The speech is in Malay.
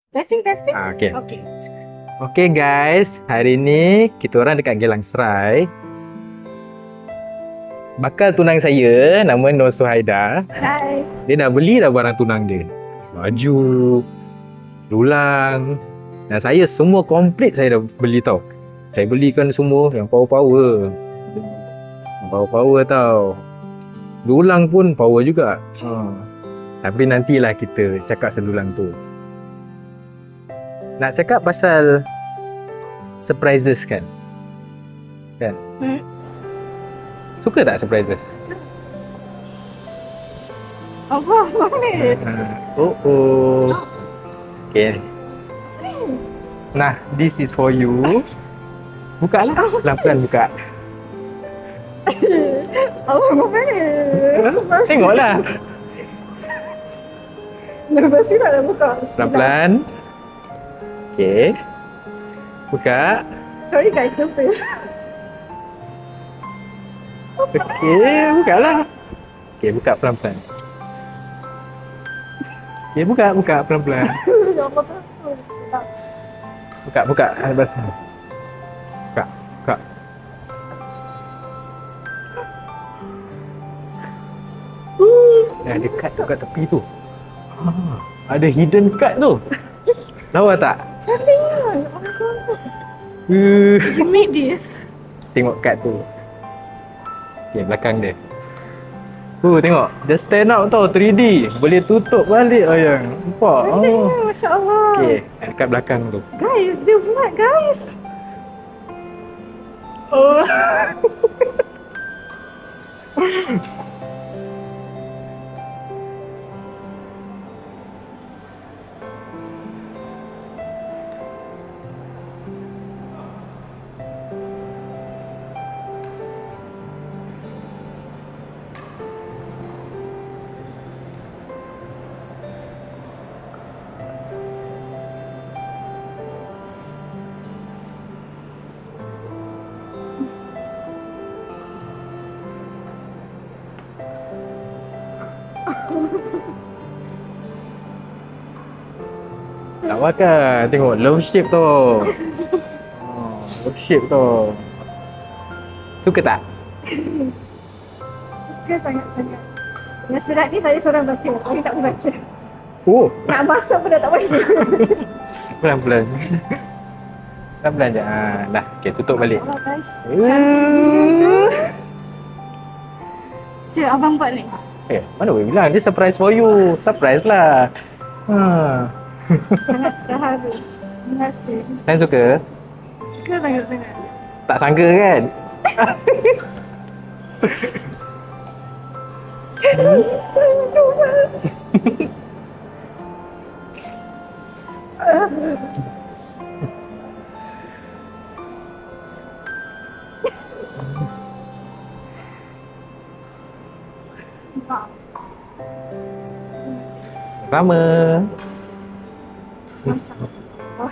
Testing. Okay. Okay. Okay guys, hari ni kita orang dekat Geylang Serai. Bakal tunang saya, nama Nur Suhaida. Hai. Dia dah beli dah barang tunang dia. Baju, dulang. Dan saya semua komplit saya dah beli tau. Saya belikan semua yang power-power. Power-power tau. Dulang pun power juga. Tapi nantilah kita cakap sedulang tu. Nak cakap pasal surprises kan? Kan? Suka tak surprises? Apa ni? Oh. Okay. Nah, this is for you. Buka lah. Pelan-pelan buka. Apa ni? Tengoklah. Nervous juga nak buka. Pelan-pelan. Okay. Buka. Sorry guys, nervous. Okay, buka lah. Okay, buka pelan-pelan. Okay, buka pelan-pelan. Apa tu? Buka. Lepas. Buka. Ada kad tu kat tepi tu. Ada hidden card tu. Tahu tak? Cantiknya. Oh my god. You made this. Tengok kad tu. Okay, belakang dia. Tengok. Dia stand out tau, 3D. Boleh tutup balik ayang. Nampak? Cantiknya, Masya Allah. Okay, kat belakang tu. Guys, dia buat guys. Tak makan. Tengok, love shape tu. Love shape tu. Suka tak? Suka sangat-sangat. Yang surat ni saya seorang baca. Saya tak boleh baca. Oh, Nak masuk pun dah tak boleh. pelan-pelan. Pelan-pelan je. Dah, okay, tutup balik. Allah guys. Cantik. Cik, abang buat ni. Mana boleh bilang? Dia surprise for you. Surprise lah. Sangat terharu. Terima kasih. Saya suka. Suka sangat-sangat. Tak sangka kan? Sama. Masya Allah.